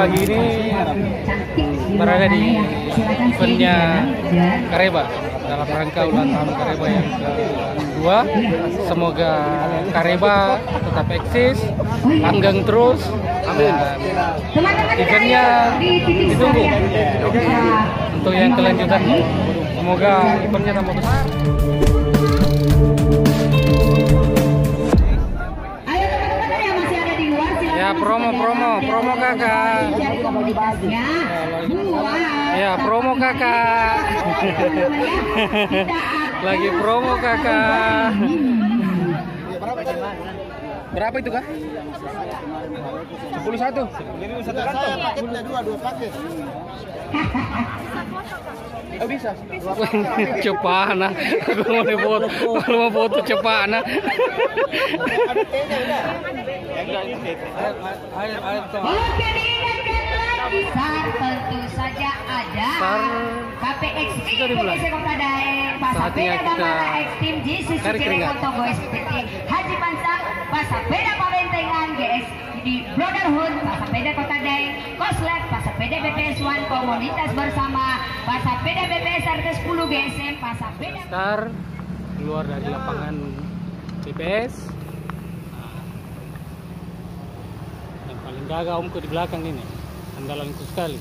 pagi ini berada di eventnya Kareba dalam rangka ulang tahun Kareba yang kedua. Semoga Kareba tetap eksis, langgeng terus, dan eventnya ditunggu untuk yang kelanjutan. Semoga eventnya tambah besar. Ya, promo kakak. Ya, promo kakak. Lagi promo kakak. Berapa itu kak? 11. Ini satu kantong. Paketnya dua paket. Oh bisa. Cepana. Aku mau foto. Kalau mau foto cepana. Oke, diingatkan lagi SAR tentu saja ada. KPX PDC Kota Daeng, Pasapeda Gamara Ekstrim JC Sukire Kontogo SPT Haji Pansa, Pasapeda Pabentengan GS di Brotherhood, Pasapeda Kota Daeng, Koslet, Pasapeda BPS 1 Komunitas Bersama, Pasapeda BPS RT 10 GSM, Pasapeda SAR keluar dari lapangan BPS. Yang paling gagah omku di belakang ini, andalanku sekali.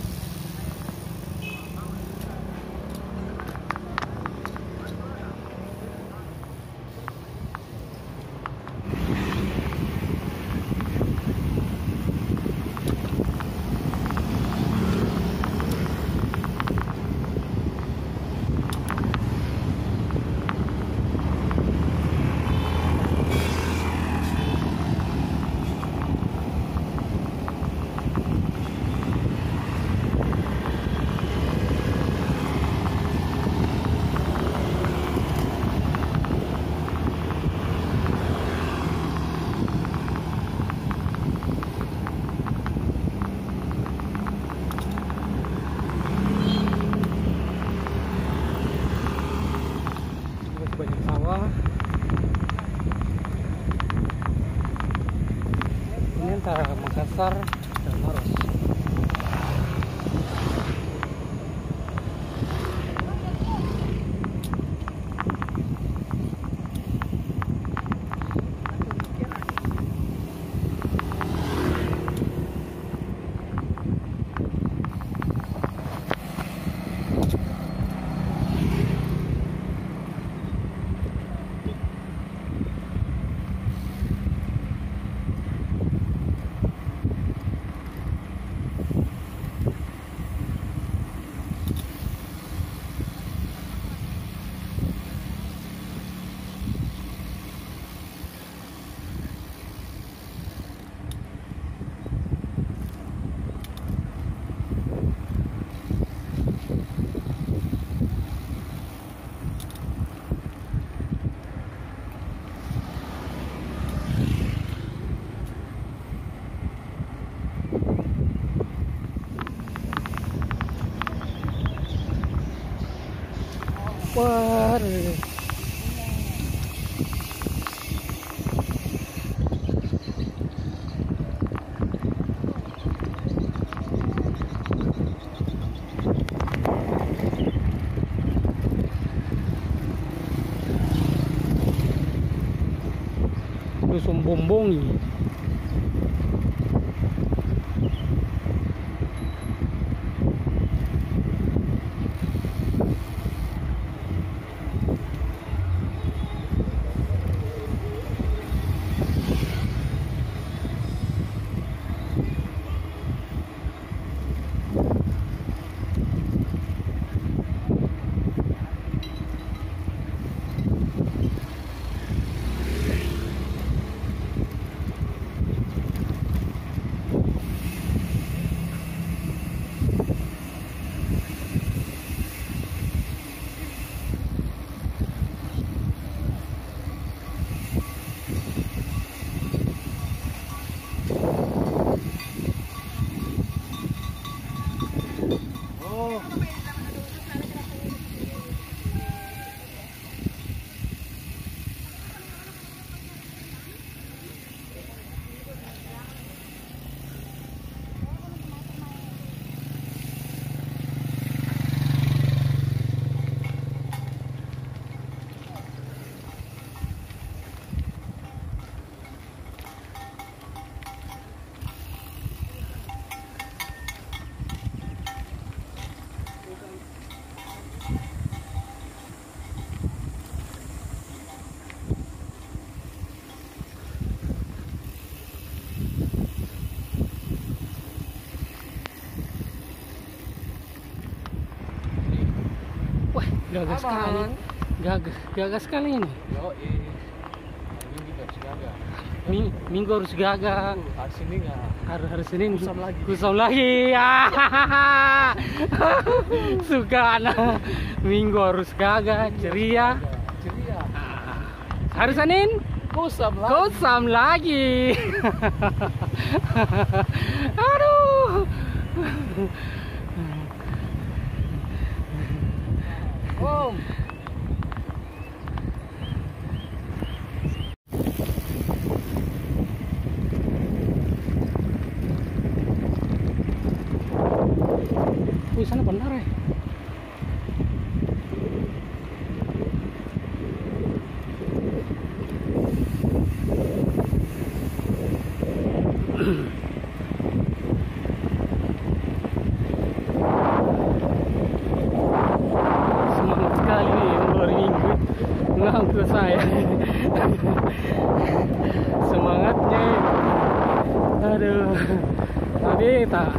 Banyak sawah. Ini antara Makassar dan Maros. Waduh. Dusun Bombongi. Gagah sekali. Gagah sekali ini. Minggu harus gagah. Hari Senin ya. Hari Senin Kusam lagi. Kusam lagi. Suka anak. Minggu harus gagah, ceria. Ceria. Hari Senin Kusam lagi. kusam lagi. Aduh. Om. Wih, sana benar ya. Semangat sekali nih yang hari Minggu ngangkut saya. Semangatnya. Aduh. Tadi tak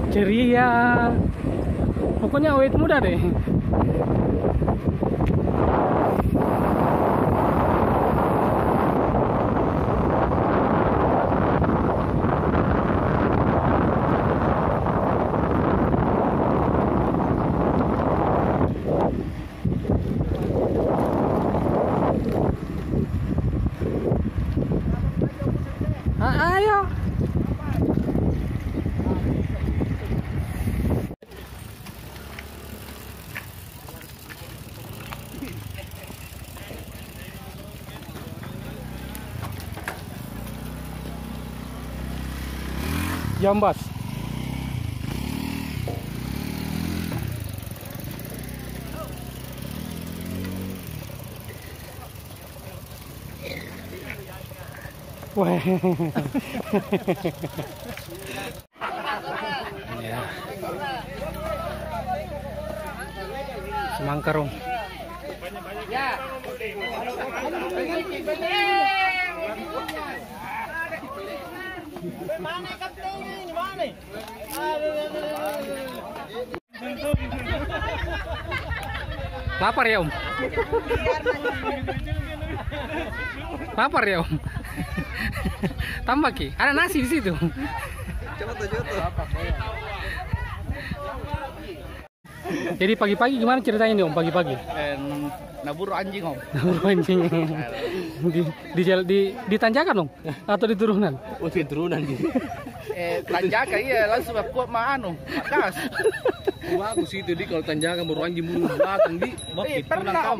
ceria, pokoknya awet muda deh. Ayo. Jambas. Wah. Ya. Semangkarung. Ya. Mana kapten ini? Mana? Lapar ya, Om? Lapar ya, Om? Tambah Ki, ada nasi di situ. Jadi pagi-pagi gimana ceritanya nih, Om? Pagi-pagi? Nabur anjing, Om. Anjing. Di tanjakan, Om? Atau di turunan? Oh, di turunan gitu. Tanjakan iya langsung aku anu, gas. Aku situ di kalau tanjakan baru anjing mulu belakang di pernah Om.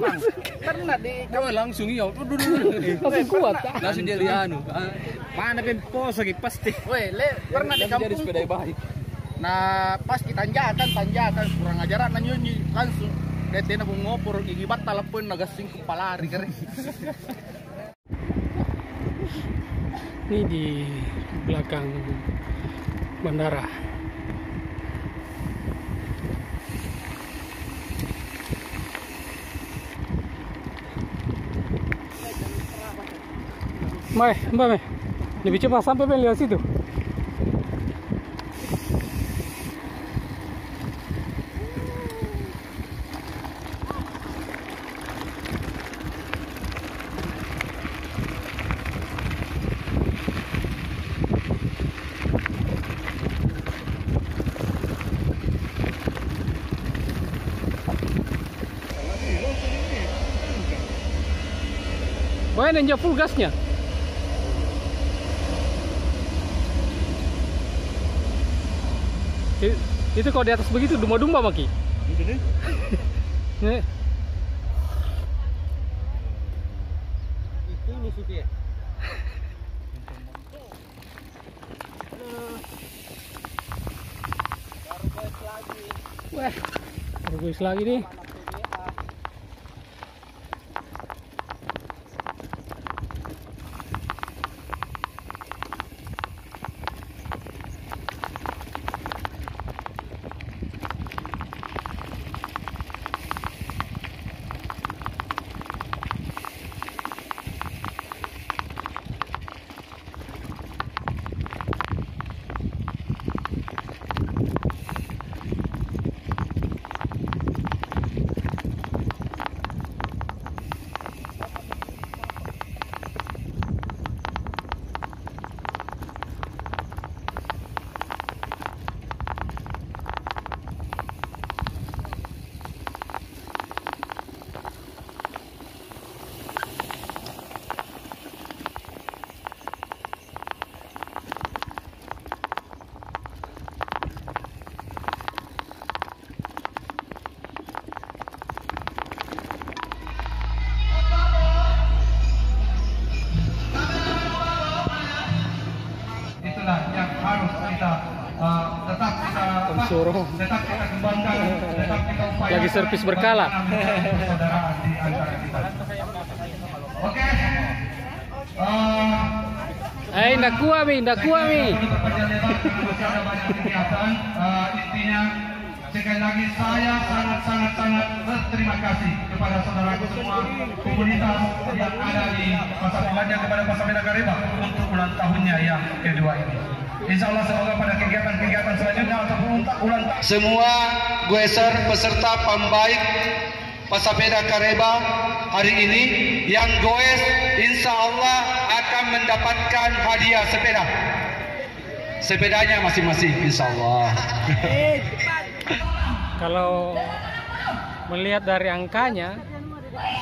Pernah di kawan langsung iya. Langsung kuat. Langsung jadi anu. Mana pempos lagi pasti. Weh, pernah di kampung sepeda baik. Nah, pas kita tanjakan kurang ajaran nanyunyi langsung detena pun ngopor gigi batal pun nagasing kepalari kering. Ini di belakang bandara. Mbak, lebih cepat sampai lihat situ. Wah, ninja full gasnya. Itu kalau di atas begitu domba-domba Maki. Nih. Itu lu suti ya. Wah, bagus lagi nih. harus kita tetap kita kembangkan, tetap kita upayakan. Lagi servis berkala. Persaudaraan di antara kita. Oke. Ndak kuat mi. Masih ada banyak kegiatan. Intinya sekali lagi saya sangat berterima kasih kepada saudaraku semua komunitas yang ada di Pasar Belanja, kepada Pasameda Kareba untuk ulang tahunnya yang kedua ini. Insya Allah semoga pada kegiatan selanjutnya ataupun ulang tahun semua goeser peserta pambaik Pasameda Kareba hari ini yang goes insya Allah akan mendapatkan hadiah sepeda. Sepedanya masing-masing insya Allah. Kalau melihat dari angkanya,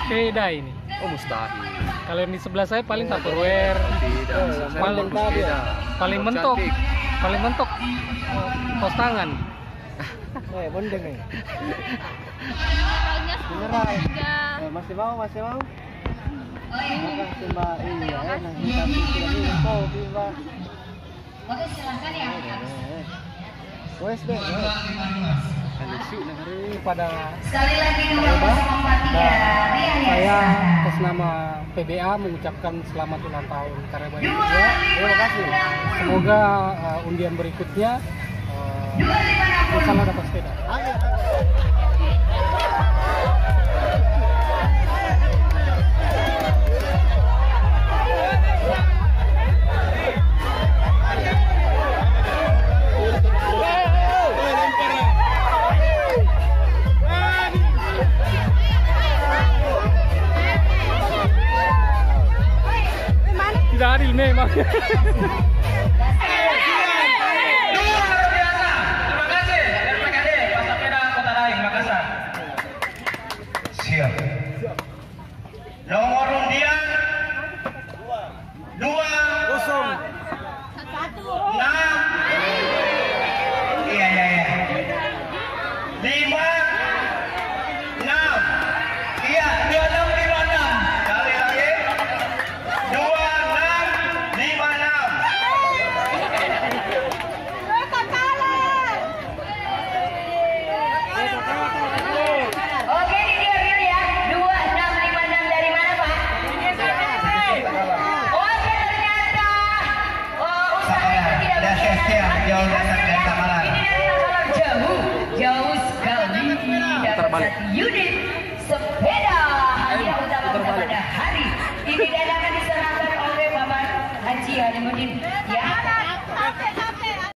sepeda ini. Oh mustahil. Kalau yang di sebelah saya paling Tupperware, paling mentok pos tangan. Bondeng nih. Beneran. Masih mau? Makasih Mbak. Iya, Oke, silakan ya. Wes deh. Pada Sekali lagi 203 saya atas nama PBA mengucapkan selamat ulang tahun Kareba yang kedua. Terima kasih. Semoga undian berikutnya bersama dapat sepeda. Tidak adil memang. Siap. Nomor undian 2 kosong 6. Iya. 5 6. Iya, 26. Kali lagi. 26 56. Oke, ini dia real ya. 2656 dari mana, Pak? Oke, ternyata usaha itu tidak berkhianat. Ini jauh sekali dapat satu unit sepeda hadiah utama pada hari ini dan akan diserahkan oleh Bapak Haji Halimudin